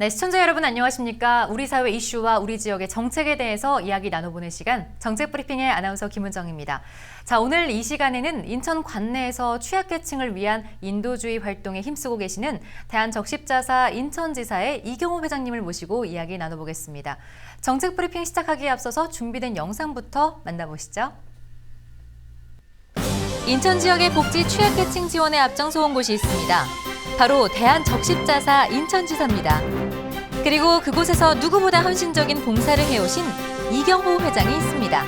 네, 시청자 여러분 안녕하십니까? 우리 사회 이슈와 우리 지역의 정책에 대해서 이야기 나눠보는 시간, 정책브리핑의 아나운서 김은정입니다. 자, 오늘 이 시간에는 인천 관내에서 취약계층을 위한 인도주의 활동에 힘쓰고 계시는 대한적십자사 인천지사의 이경호 회장님을 모시고 이야기 나눠보겠습니다. 정책브리핑 시작하기에 앞서서 준비된 영상부터 만나보시죠. 인천 지역의 복지 취약계층 지원에 앞장서온 곳이 있습니다. 바로 대한적십자사 인천지사입니다. 그리고 그곳에서 누구보다 헌신적인 봉사를 해오신 이경호 회장이 있습니다.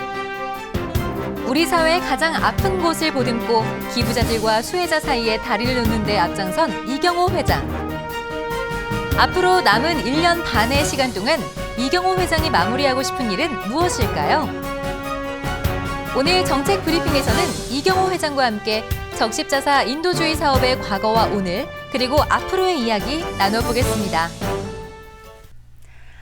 우리 사회의 가장 아픈 곳을 보듬고 기부자들과 수혜자 사이에 다리를 놓는 데 앞장선 이경호 회장. 앞으로 남은 1년 반의 시간 동안 이경호 회장이 마무리하고 싶은 일은 무엇일까요? 오늘 정책 브리핑에서는 이경호 회장과 함께 적십자사 인도주의 사업의 과거와 오늘, 그리고 앞으로의 이야기 나눠보겠습니다.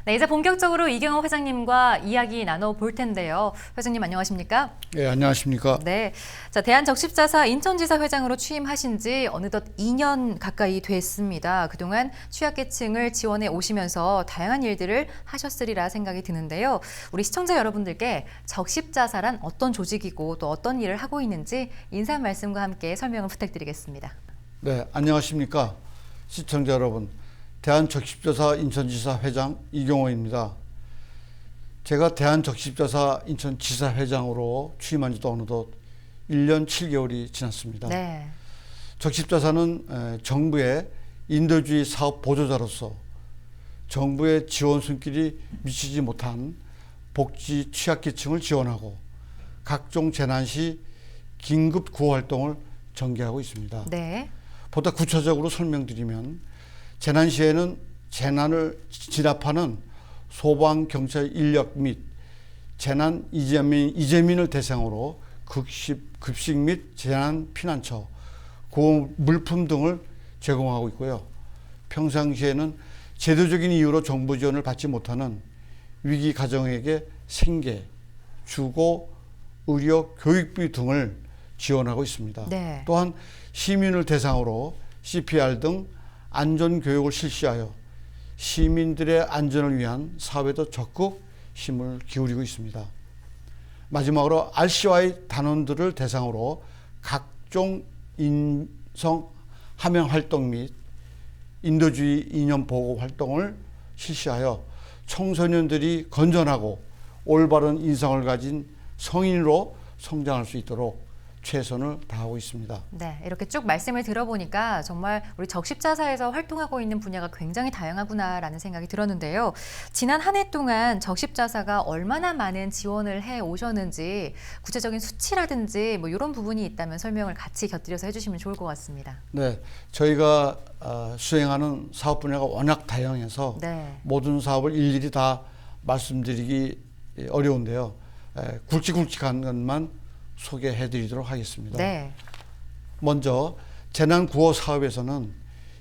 네, 이제 본격적으로 이경호 회장님과 이야기 나눠볼 텐데요. 회장님 안녕하십니까? 네, 안녕하십니까? 네, 자, 대한적십자사 인천지사 회장으로 취임하신 지 어느덧 2년 가까이 됐습니다. 그동안 취약계층을 지원해 오시면서 다양한 일들을 하셨으리라 생각이 드는데요. 우리 시청자 여러분들께 적십자사란 어떤 조직이고 또 어떤 일을 하고 있는지 인사 말씀과 함께 설명을 부탁드리겠습니다. 네, 안녕하십니까? 시청자 여러분. 대한적십자사 인천지사 회장 이경호입니다. 제가 대한적십자사 인천지사 회장으로 취임한 지도 어느덧 1년 7개월이 지났습니다. 네. 적십자사는 정부의 인도주의 사업 보조자로서 정부의 지원 손길이 미치지 못한 복지 취약계층을 지원하고 각종 재난 시 긴급 구호 활동을 전개하고 있습니다. 네. 보다 구체적으로 설명드리면 재난 시에는 재난을 진압하는 소방, 경찰 인력 및 재난 이재민을 대상으로 급식 및 재난 피난처, 구호 물품 등을 제공하고 있고요. 평상시에는 제도적인 이유로 정부 지원을 받지 못하는 위기 가정에게 생계, 주거, 의료, 교육비 등을 지원하고 있습니다. 네. 또한 시민을 대상으로 CPR 등 안전교육을 실시하여 시민들의 안전을 위한 사업에도 적극 힘을 기울이고 있습니다. 마지막으로 RCY 단원들을 대상으로 각종 인성 함양 활동 및 인도주의 이념 보호 활동을 실시하여 청소년들이 건전하고 올바른 인성을 가진 성인으로 성장할 수 있도록 최선을 다하고 있습니다. 네, 이렇게 쭉 말씀을 들어보니까 정말 우리 적십자사에서 활동하고 있는 분야가 굉장히 다양하구나라는 생각이 들었는데요. 지난 한 해 동안 적십자사가 얼마나 많은 지원을 해 오셨는지 구체적인 수치라든지 뭐 이런 부분이 있다면 설명을 같이 곁들여서 해주시면 좋을 것 같습니다. 네, 저희가 수행하는 사업 분야가 워낙 다양해서 네. 모든 사업을 일일이 다 말씀드리기 어려운데요. 굵직굵직한 것만 소개해드리도록 하겠습니다. 네. 먼저 재난구호 사업에서는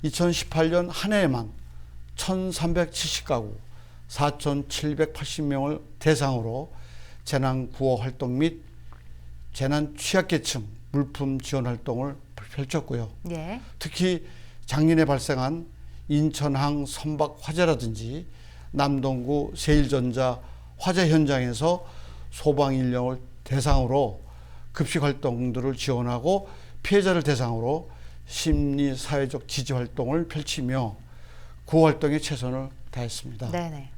2018년 한 해에만 1,370가구 4,780명을 대상으로 재난구호 활동 및 재난 취약계층 물품 지원 활동을 펼쳤고요. 예. 특히 작년에 발생한 인천항 선박 화재라든지 남동구 세일전자 화재 현장에서 소방 인력을 대상으로 급식 활동들을 지원하고 피해자를 대상으로 심리 사회적 지지 활동을 펼치며 구호 활동에 최선을 다했습니다. 네네.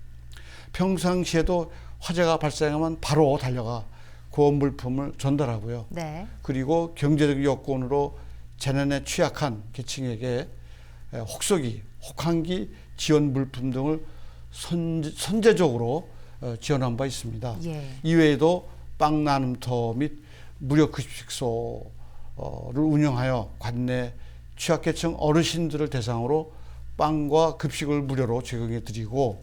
평상시에도 화재가 발생하면 바로 달려가 구호 물품을 전달하고요. 네. 그리고 경제적 여건으로 재난에 취약한 계층에게 혹서기, 혹한기 지원 물품 등을 선제적으로 지원한 바 있습니다. 예. 이외에도 빵 나눔터 및 무료 급식소를 운영하여 관내 취약계층 어르신들을 대상으로 빵과 급식을 무료로 제공해 드리고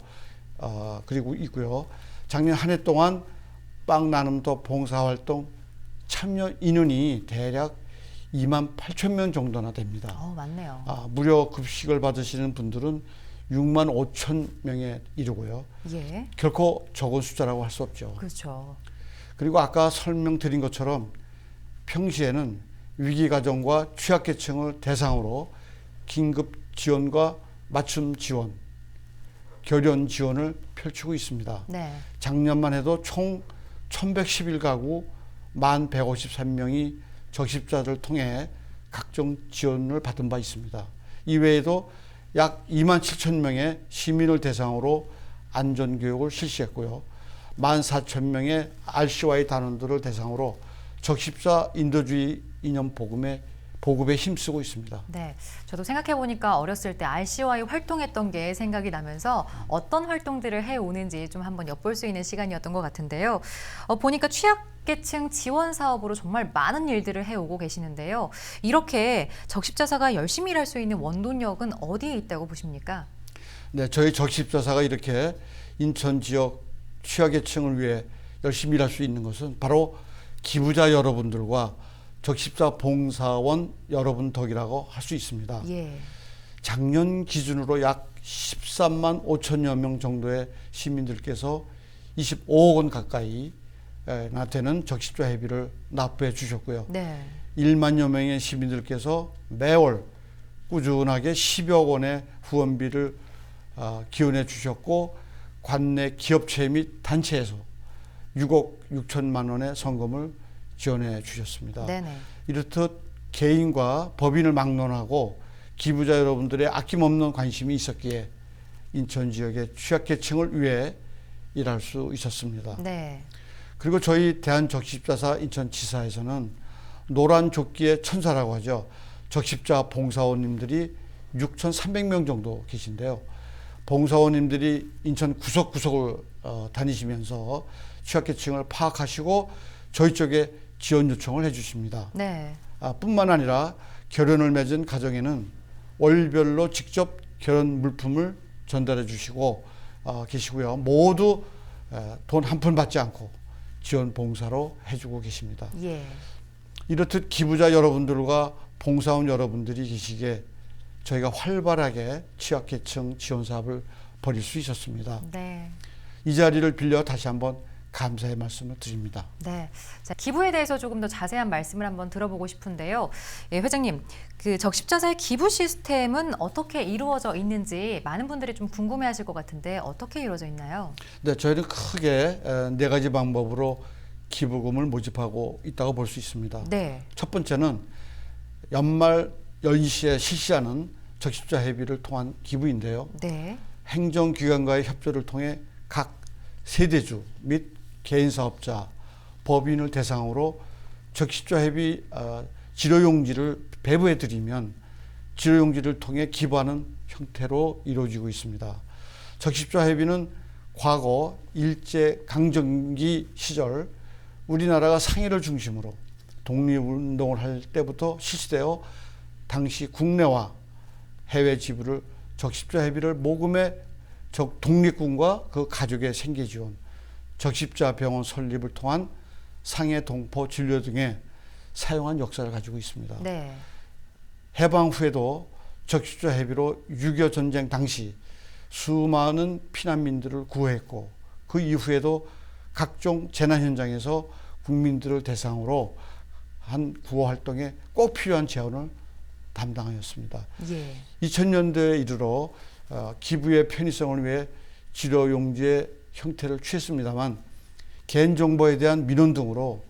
그리고 있고요. 작년 한 해 동안 빵 나눔터 봉사활동 참여 인원이 대략 28,000명 정도나 됩니다. 많네요. 무료 급식을 받으시는 분들은 65,000명에 이르고요. 예. 결코 적은 숫자라고 할 수 없죠. 그렇죠. 그리고 아까 설명드린 것처럼 평시에는 위기가정과 취약계층을 대상으로 긴급 지원과 맞춤 지원, 결연 지원을 펼치고 있습니다. 네. 작년만 해도 총 1111가구 1153명이 적십자를 통해 각종 지원을 받은 바 있습니다. 이외에도 약 2만 7천 명의 시민을 대상으로 안전교육을 실시했고요. 14,000명의 RCY 단원들을 대상으로 적십자 인도주의 이념 보급에 힘쓰고 있습니다. 네, 저도 생각해보니까 어렸을 때 RCY 활동했던 게 생각이 나면서 어떤 활동들을 해오는지 좀 한번 엿볼 수 있는 시간이었던 것 같은데요. 보니까 취약계층 지원 사업으로 정말 많은 일들을 해오고 계시는데요. 이렇게 적십자사가 열심히 일할 수 있는 원동력은 어디에 있다고 보십니까? 네, 저희 적십자사가 이렇게 인천 지역 취약계층을 위해 열심히 일할 수 있는 것은 바로 기부자 여러분들과 적십자 봉사원 여러분 덕이라고 할 수 있습니다. 예. 작년 기준으로 약 13만 5천여 명 정도의 시민들께서 25억 원 가까이 나 되는 적십자 회비를 납부해 주셨고요. 네. 1만여 명의 시민들께서 매월 꾸준하게 10여 원의 후원비를 기원해 주셨고, 관내 기업체 및 단체에서 6억 6천만 원의 성금을 지원해 주셨습니다. 네네. 이렇듯 개인과 법인을 막론하고 기부자 여러분들의 아낌없는 관심이 있었기에 인천 지역의 취약계층을 위해 일할 수 있었습니다. 네. 그리고 저희 대한적십자사 인천지사에서는 노란 조끼의 천사라고 하죠. 적십자 봉사원님들이 6,300명 정도 계신데요. 봉사원님들이 인천 구석구석을 다니시면서 취약계층을 파악하시고 저희 쪽에 지원 요청을 해주십니다. 네. 뿐만 아니라 결혼을 맺은 가정에는 월별로 직접 결혼 물품을 전달해 주시고 계시고요. 모두 돈 한 푼 받지 않고 지원 봉사로 해주고 계십니다. 예. 이렇듯 기부자 여러분들과 봉사원 여러분들이 계시기에 저희가 활발하게 취약계층 지원 사업을 벌일 수 있었습니다. 네. 이 자리를 빌려 다시 한번 감사의 말씀을 드립니다. 네. 자, 기부에 대해서 조금 더 자세한 말씀을 한번 들어보고 싶은데요. 예, 회장님, 그 적십자사의 기부 시스템은 어떻게 이루어져 있는지 많은 분들이 좀 궁금해하실 것 같은데 어떻게 이루어져 있나요? 네, 저희는 크게 4가지 방법으로 기부금을 모집하고 있다고 볼 수 있습니다. 네. 첫 번째는 연말 연시에 실시하는 적십자 회비를 통한 기부인데요. 네. 행정기관과의 협조를 통해 각 세대주 및 개인사업자, 법인을 대상으로 적십자 회비 지료용지를 배부해드리면 지료용지를 통해 기부하는 형태로 이루어지고 있습니다. 적십자 회비는 과거 일제강점기 시절 우리나라가 상해를 중심으로 독립운동을 할 때부터 실시되어 당시 국내와 해외 지부를 적십자 회비를 모금해 독립군과 그 가족의 생계 지원, 적십자 병원 설립을 통한 상해 동포 진료 등에 사용한 역사를 가지고 있습니다. 네. 해방 후에도 적십자 회비로 6.25 전쟁 당시 수많은 피난민들을 구호했고, 그 이후에도 각종 재난 현장에서 국민들을 대상으로 한 구호 활동에 꼭 필요한 재원을 담당하였습니다. 예. 2000년대에 이르러 기부의 편의성을 위해 지료용지의 형태를 취했습니다만, 개인정보에 대한 민원 등으로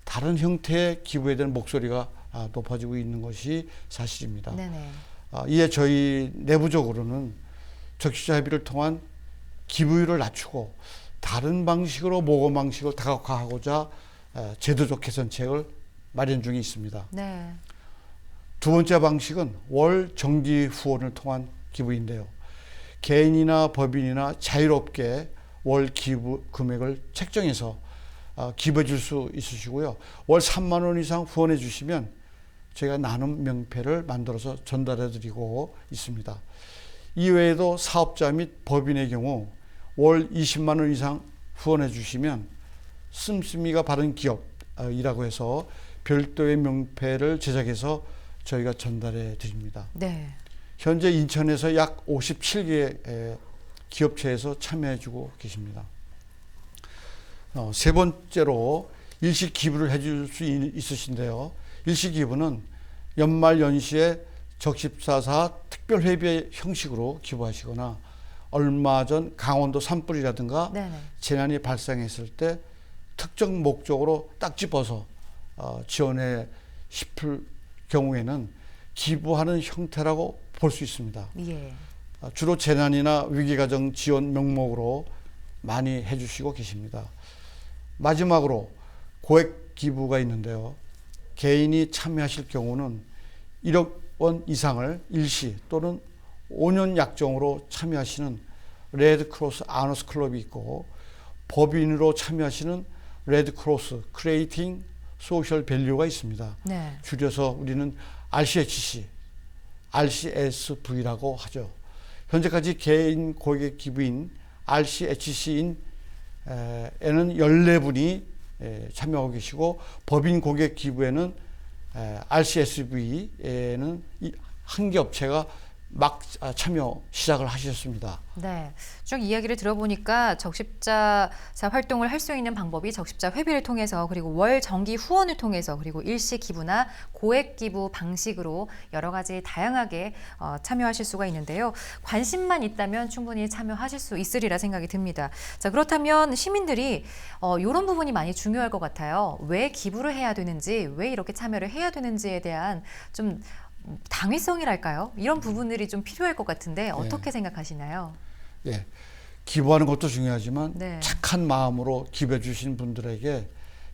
다른 형태의 기부에 대한 목소리가 높아지고 있는 것이 사실입니다. 네네. 이에 저희 내부적으로는 적십자 회비를 통한 기부율을 낮추고 다른 방식으로 모금 방식을 다각화하고자 제도적 개선책을 마련 중에 있습니다. 네. 두 번째 방식은 월 정기 후원을 통한 기부인데요. 개인이나 법인이나 자유롭게 월 기부 금액을 책정해서 기부해 줄 수 있으시고요. 월 3만 원 이상 후원해 주시면 저희가 나눔 명패를 만들어서 전달해 드리고 있습니다. 이외에도 사업자 및 법인의 경우 월 20만 원 이상 후원해 주시면 씀씀이가 바른 기업이라고 해서 별도의 명패를 제작해서 저희가 전달해 드립니다. 네. 현재 인천에서 약 57개의 기업체에서 참여해 주고 계십니다. 세 번째로 일시 기부를 해줄 수 있으신데요. 일시 기부는 연말 연시에 적십자사 특별 회비 형식으로 기부하시거나 얼마 전 강원도 산불이라든가 네네. 재난이 발생했을 때 특정 목적으로 딱 집어서 지원해 싶을 경우에는 기부하는 형태라고 볼 수 있습니다. 예. 주로 재난이나 위기가정 지원 명목으로 많이 해주시고 계십니다. 마지막으로 고액 기부가 있는데요. 개인이 참여하실 경우는 1억 원 이상을 일시 또는 5년 약정으로 참여하시는 레드크로스 아너스 클럽이 있고, 법인으로 참여하시는 레드크로스 크리에이팅 소셜 밸류가 있습니다. 네. 줄여서 우리는 RCHC, RCSV라고 하죠. 현재까지 개인 고객 기부인 RCHC인 에는 14분이 참여하고 계시고, 법인 고객 기부에는 RCSV에는 한 개 업체가 막 참여 시작을 하셨습니다. 네, 쭉 이야기를 들어보니까 적십자사 활동을 할 수 있는 방법이 적십자 회비를 통해서, 그리고 월 정기 후원을 통해서, 그리고 일시 기부나 고액 기부 방식으로 여러 가지 다양하게 참여하실 수가 있는데요. 관심만 있다면 충분히 참여하실 수 있으리라 생각이 듭니다. 자, 그렇다면 시민들이 이런 부분이 많이 중요할 것 같아요. 왜 기부를 해야 되는지, 왜 이렇게 참여를 해야 되는지에 대한 좀 당위성이랄까요? 이런 부분들이 좀 필요할 것 같은데 어떻게 생각하시나요? 예, 기부하는 것도 중요하지만 네. 착한 마음으로 기부해 주신 분들에게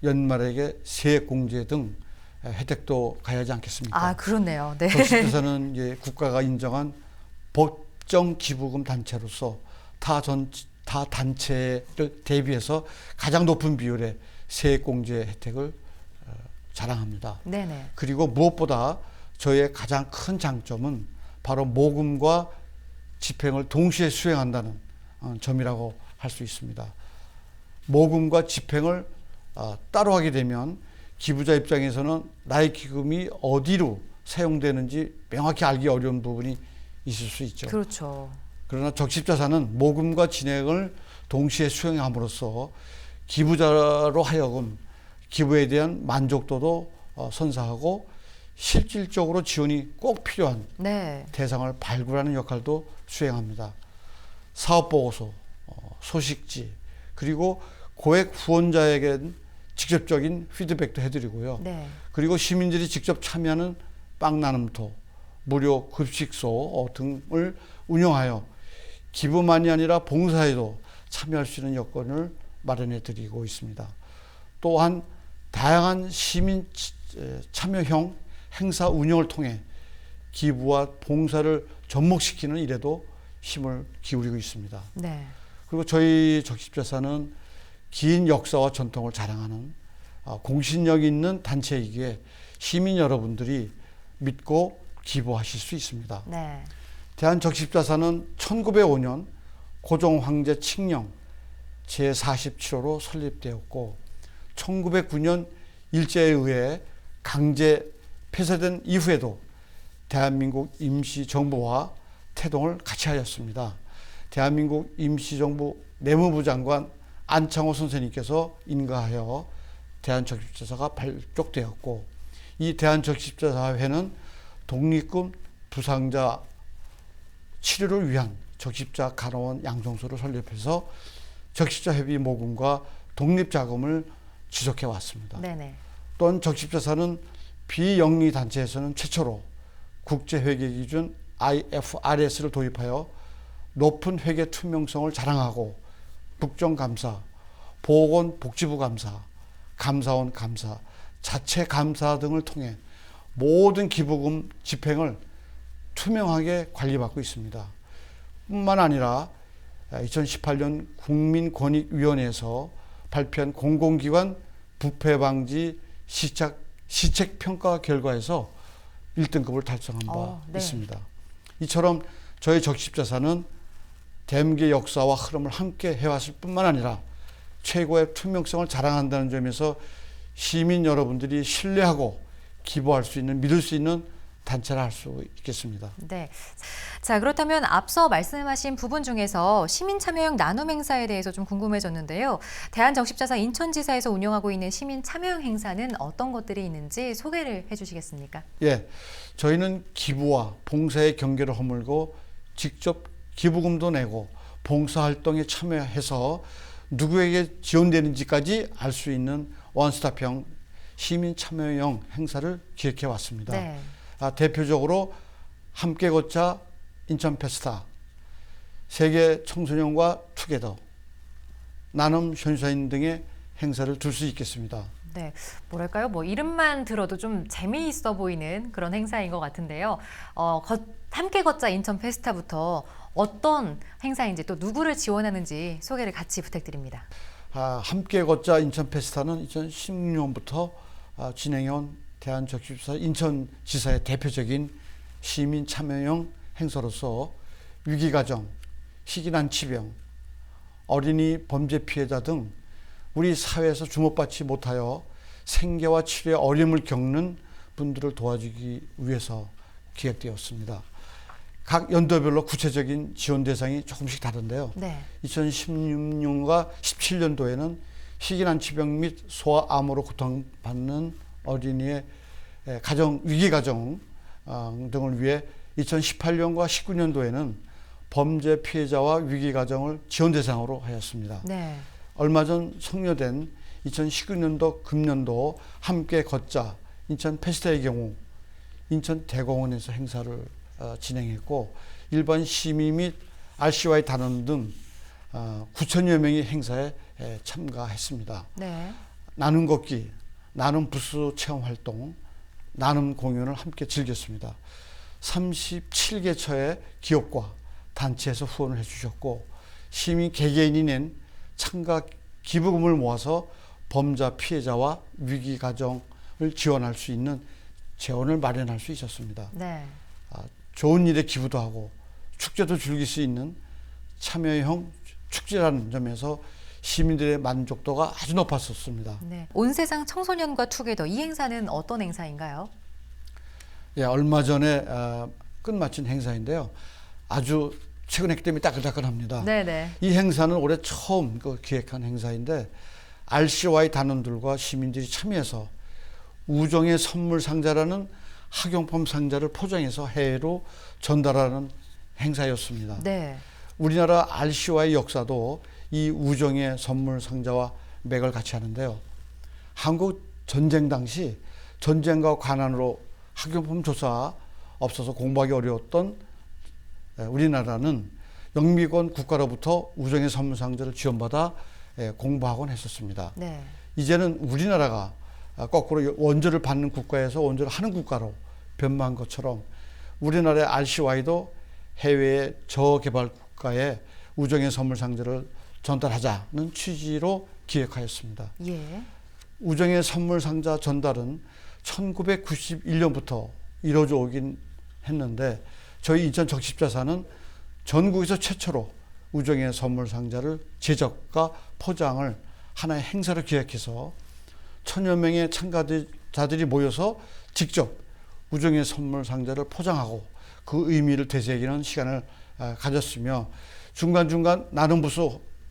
연말에게 세액공제 등 혜택도 가야지 않겠습니까? 아, 그렇네요. 네. 적십자사는 이제 국가가 인정한 법정 기부금 단체로서 타 단체를 대비해서 가장 높은 비율의 세액공제 혜택을 자랑합니다. 네네. 그리고 무엇보다 저희의 가장 큰 장점은 바로 모금과 집행을 동시에 수행한다는 점이라고 할 수 있습니다. 모금과 집행을 따로 하게 되면 기부자 입장에서는 나의 기금이 어디로 사용되는지 명확히 알기 어려운 부분이 있을 수 있죠. 그렇죠. 그러나 적십자사는 모금과 진행을 동시에 수행함으로써 기부자로 하여금 기부에 대한 만족도도 선사하고 실질적으로 지원이 꼭 필요한 네. 대상을 발굴하는 역할도 수행합니다. 사업보고서, 소식지, 그리고 고액 후원자에겐 직접적인 피드백도 해드리고요. 네. 그리고 시민들이 직접 참여하는 빵 나눔터, 무료 급식소 등을 운영하여 기부만이 아니라 봉사에도 참여할 수 있는 여건을 마련해 드리고 있습니다. 또한 다양한 시민 참여형 행사 운영을 통해 기부와 봉사를 접목시키는 일에도 힘을 기울이고 있습니다. 네. 그리고 저희 적십자사는 긴 역사와 전통을 자랑하는 공신력 있는 단체이기에 시민 여러분들이 믿고 기부하실 수 있습니다. 네. 대한적십자사는 1905년 고종 황제 칙령 제47호로 설립되었고 1909년 일제에 의해 강제 폐쇄된 이후에도 대한민국 임시정부와 태동을 같이 하였습니다. 대한민국 임시정부 내무부 장관 안창호 선생님께서 인가하여 대한적십자사가 발족되었고, 이 대한적십자사회는 독립금 부상자 치료를 위한 적십자 간호원 양성소를 설립해서 적십자 회비 모금과 독립자금을 지속해 왔습니다. 네네. 또한 적십자사는 비영리 단체에서는 최초로 국제회계 기준 IFRS를 도입하여 높은 회계 투명성을 자랑하고 국정감사, 보건복지부 감사, 감사원 감사, 자체 감사 등을 통해 모든 기부금 집행을 투명하게 관리받고 있습니다. 뿐만 아니라 2018년 국민권익위원회에서 발표한 공공기관 부패방지 시책평가 결과에서 1등급을 달성한 바 네. 있습니다. 이처럼 저희 적십자사는 대한민국의 역사와 흐름을 함께 해왔을 뿐만 아니라 최고의 투명성을 자랑한다는 점에서 시민 여러분들이 신뢰하고 기부할 수 있는, 믿을 수 있는 단체라 할 수 있겠습니다. 네. 자, 그렇다면 앞서 말씀하신 부분 중에서 시민 참여형 나눔 행사에 대해서 좀 궁금해졌는데요. 대한적십자사 인천지사에서 운영하고 있는 시민 참여형 행사는 어떤 것들이 있는지 소개를 해주시겠습니까? 예, 저희는 기부와 봉사의 경계를 허물고 직접 기부금도 내고 봉사활동에 참여해서 누구에게 지원되는지까지 알 수 있는 원스톱형 시민 참여형 행사를 기획해 왔습니다. 네. 대표적으로 함께 걷자 인천 페스타, 세계 청소년과 투게더, 나눔 선샤인 등의 행사를 둘 수 있겠습니다. 네, 뭐랄까요? 뭐 이름만 들어도 좀 재미있어 보이는 그런 행사인 것 같은데요. 함께 걷자 인천 페스타부터 어떤 행사인지 또 누구를 지원하는지 소개를 같이 부탁드립니다. 함께 걷자 인천 페스타는 2016년부터 진행해온 대한적십자 인천지사의 대표적인 시민 참여형 행사로서 위기가정, 희귀난치병, 어린이 범죄 피해자 등 우리 사회에서 주목받지 못하여 생계와 치료에 어려움을 겪는 분들을 도와주기 위해서 기획되었습니다. 각 연도별로 구체적인 지원 대상이 조금씩 다른데요. 네. 2016년과 17년도에는 희귀난치병 및 소아암으로 고통받는 어린이의 위기가정 등을 위해 2018년과 19년도에는 범죄 피해자와 위기가정을 지원 대상으로 하였습니다. 네. 얼마 전 성료된 2019년도 금년도 함께 걷자 인천 페스타의 경우 인천 대공원에서 행사를 진행했고 일반 시민 및 RCY 단원 등 9천여 명이 행사에 참가했습니다. 네. 나눔 걷기, 나눔 부스 체험 활동, 나눔 공연을 함께 즐겼습니다. 37개처의 기업과 단체에서 후원을 해주셨고 시민 개개인이 낸 참가 기부금을 모아서 범죄 피해자와 위기 가정을 지원할 수 있는 재원을 마련할 수 있었습니다. 네. 좋은 일에 기부도 하고 축제도 즐길 수 있는 참여형 축제라는 점에서 시민들의 만족도가 아주 높았었습니다. 네. 온 세상 청소년과 투게더 이 행사는 어떤 행사인가요? 예, 얼마 전에 끝마친 행사인데요. 아주 최근 했기 때문에 따끈따끈합니다. 네네. 이 행사는 올해 처음 기획한 행사인데 RCY 단원들과 시민들이 참여해서 우정의 선물 상자라는 학용품 상자를 포장해서 해외로 전달하는 행사였습니다. 네. 우리나라 RCY 역사도 이 우정의 선물 상자와 맥을 같이 하는데요. 한국 전쟁 당시 전쟁과 관한으로 학용품 조사 없어서 공부하기 어려웠던 우리나라는 영미권 국가로부터 우정의 선물 상자를 지원받아 공부하곤 했었습니다. 네. 이제는 우리나라가 거꾸로 원조를 받는 국가에서 원조를 하는 국가로 변모한 것처럼 우리나라의 RCY도 해외의 저개발 국가에 우정의 선물 상자를 전달하자는 취지로 기획하였습니다. 예. 우정의 선물 상자 전달은 1991년부터 이루어져 오긴 했는데 저희 인천 적십자사는 전국에서 최초로 우정의 선물 상자를 제작과 포장을 하나의 행사로 기획해서 1000여 명의 참가자들이 모여서 직접 우정의 선물 상자를 포장하고 그 의미를 되새기는 시간을 가졌으며 중간중간 나눔 부스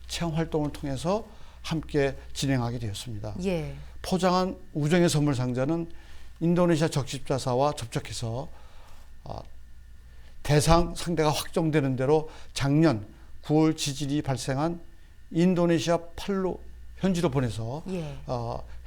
체험 활동을 통해서 함께 진행하게 되었습니다. 예. 포장한 우정의 선물 상자는 인도네시아 적십자사와 접촉해서 대상 상대가 확정되는 대로 작년 9월 지진이 발생한 인도네시아 팔루 현지로 보내서 예.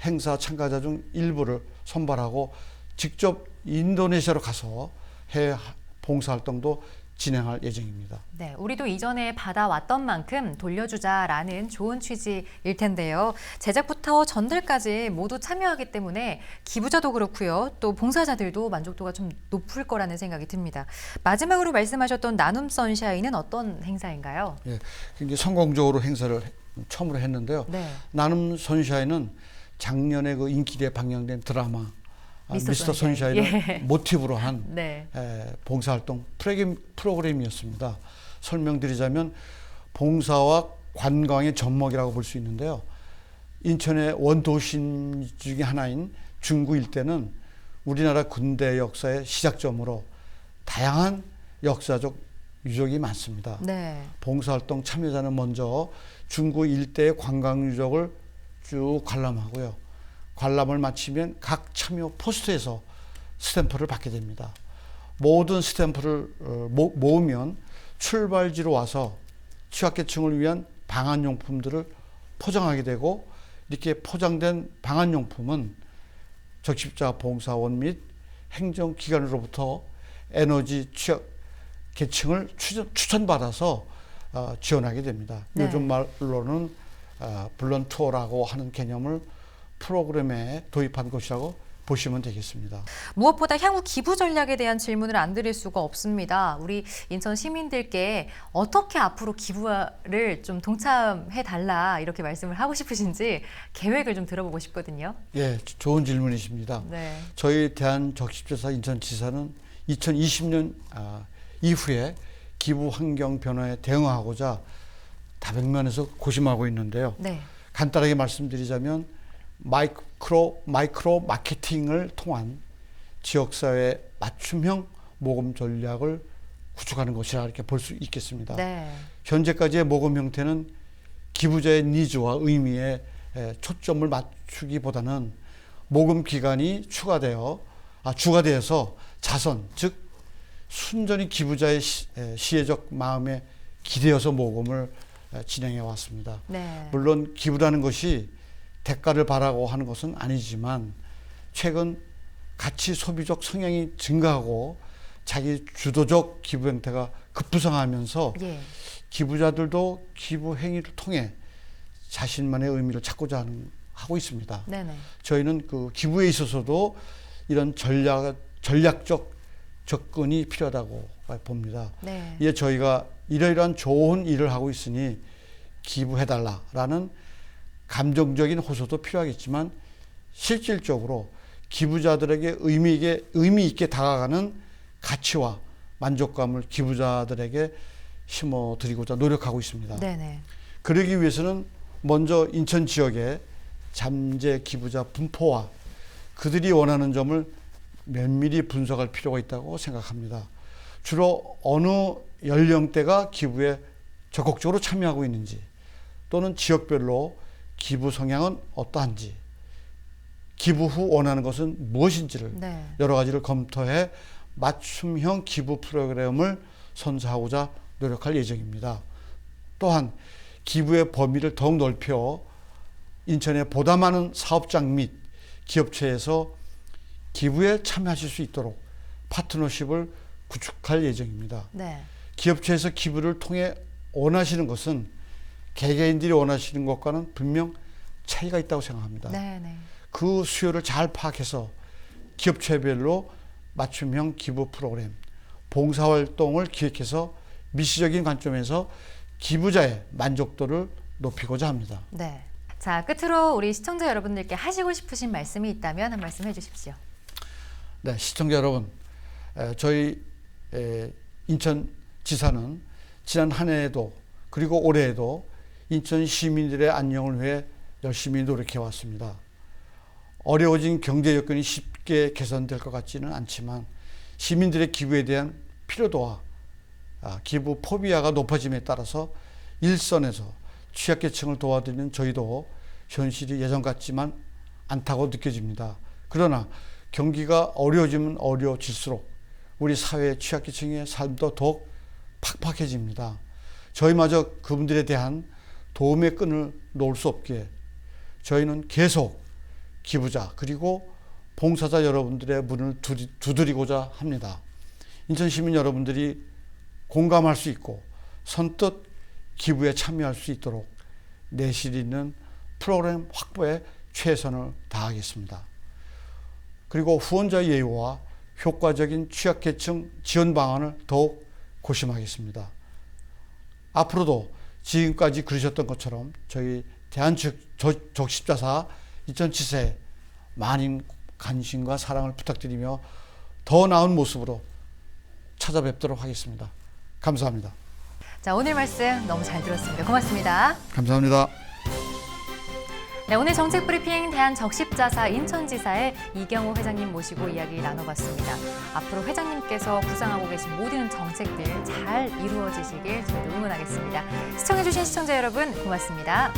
행사 참가자 중 일부를 선발하고 직접 인도네시아로 가서 해외 봉사활동도 진행할 예정입니다. 네, 우리도 이전에 받아왔던 만큼 돌려주자라는 좋은 취지일 텐데요. 제작부터 전달까지 모두 참여하기 때문에 기부자도 그렇고요. 또 봉사자들도 만족도가 좀 높을 거라는 생각이 듭니다. 마지막으로 말씀하셨던 나눔 선샤인은 어떤 행사인가요? 예, 굉장히 성공적으로 행사를 처음으로 했는데요. 네. 나눔 선샤인은 작년에 그 인기리에 방영된 드라마 미스터 선샤인을 예. 모티브로 한 네. 봉사활동 프로그램이었습니다. 설명드리자면 봉사와 관광의 접목이라고 볼 수 있는데요. 인천의 원도심 중에 하나인 중구 일대는 우리나라 근대 역사의 시작점으로 다양한 역사적 유적이 많습니다. 네. 봉사활동 참여자는 먼저 중구 일대의 관광 유적을 쭉 관람하고요. 관람을 마치면 각 참여 포스트에서 스탬프를 받게 됩니다. 모든 스탬프를 모으면 출발지로 와서 취약계층을 위한 방한용품들을 포장하게 되고, 이렇게 포장된 방한용품은 적십자 봉사원 및 행정기관으로부터 에너지 취약계층을 추천받아서 지원하게 됩니다. 네. 요즘 말로는 블런 투어라고 하는 개념을 프로그램에 도입한 것이라고 보시면 되겠습니다. 무엇보다 향후 기부 전략에 대한 질문을 안 드릴 수가 없습니다. 우리 인천 시민들께 어떻게 앞으로 기부를 좀 동참해 달라 이렇게 말씀을 하고 싶으신지 계획을 좀 들어보고 싶거든요. 예, 좋은 질문이십니다. 네. 저희 대한적십자사 인천지사는 2020년 이후에 기부 환경 변화에 대응하고자 다백면에서 고심하고 있는데요. 네. 간단하게 말씀드리자면 마이크로 마케팅을 통한 지역사회 맞춤형 모금 전략을 구축하는 것이라 이렇게 볼 수 있겠습니다. 네. 현재까지의 모금 형태는 기부자의 니즈와 의미에 초점을 맞추기보다는 모금 기간이 추가되어서 자선, 즉 순전히 기부자의 시혜적 마음에 기대어서 모금을 진행해 왔습니다. 네. 물론 기부라는 것이 대가를 바라고 하는 것은 아니지만, 최근 가치 소비적 성향이 증가하고 자기 주도적 기부 형태가 급부상하면서 예. 기부자들도 기부 행위를 통해 자신만의 의미를 찾고자 하고 있습니다. 네네. 저희는 그 기부에 있어서도 이런 전략적 접근이 필요하다고 봅니다. 네. 이에 저희가 이러이러한 좋은 일을 하고 있으니 기부해달라라는 감정적인 호소도 필요하겠지만, 실질적으로 기부자들에게 의미 있게 다가가는 가치와 만족감을 기부자들에게 심어드리고자 노력하고 있습니다. 네네. 그러기 위해서는 먼저 인천 지역의 잠재 기부자 분포와 그들이 원하는 점을 면밀히 분석할 필요가 있다고 생각합니다. 주로 어느 연령대가 기부에 적극적으로 참여하고 있는지, 또는 지역별로 기부 성향은 어떠한지, 기부 후 원하는 것은 무엇인지를 네. 여러 가지를 검토해 맞춤형 기부 프로그램을 선사하고자 노력할 예정입니다. 또한 기부의 범위를 더욱 넓혀 인천의 보다 많은 사업장 및 기업체에서 기부에 참여하실 수 있도록 파트너십을 구축할 예정입니다. 네. 기업체에서 기부를 통해 원하시는 것은 개개인들이 원하시는 것과는 분명 차이가 있다고 생각합니다. 네네. 그 수요를 잘 파악해서 기업체별로 맞춤형 기부 프로그램, 봉사활동을 기획해서 미시적인 관점에서 기부자의 만족도를 높이고자 합니다. 네. 자, 끝으로 우리 시청자 여러분들께 하시고 싶으신 말씀이 있다면 한 말씀 해주십시오. 네, 시청자 여러분, 저희 인천지사는 지난 한 해에도 그리고 올해에도 인천 시민들의 안녕을 위해 열심히 노력해 왔습니다. 어려워진 경제 여건이 쉽게 개선될 것 같지는 않지만, 시민들의 기부에 대한 필요도와 기부 포비아가 높아짐에 따라서 일선에서 취약계층을 도와드리는 저희도 현실이 예전 같지만 않다고 느껴집니다. 그러나 경기가 어려워지면 어려워질수록 우리 사회의 취약계층의 삶도 더욱 팍팍해집니다. 저희마저 그분들에 대한 도움의 끈을 놓을 수 없기에 저희는 계속 기부자 그리고 봉사자 여러분들의 문을 두드리고자 합니다. 인천 시민 여러분들이 공감할 수 있고 선뜻 기부에 참여할 수 있도록 내실 있는 프로그램 확보에 최선을 다하겠습니다. 그리고 후원자 예우와 효과적인 취약계층 지원 방안을 더욱 고심하겠습니다. 앞으로도 지금까지 그러셨던 것처럼 저희 대한적십자사 인천지사에 많은 관심과 사랑을 부탁드리며 더 나은 모습으로 찾아뵙도록 하겠습니다. 감사합니다. 자, 오늘 말씀 너무 잘 들었습니다. 고맙습니다. 감사합니다. 네, 오늘 정책 브리핑 대한적십자사 인천지사의 이경호 회장님 모시고 이야기 나눠봤습니다. 앞으로 회장님께서 구상하고 계신 모든 정책들 잘 이루어지시길 저희도 응원하겠습니다. 시청해주신 시청자 여러분 고맙습니다.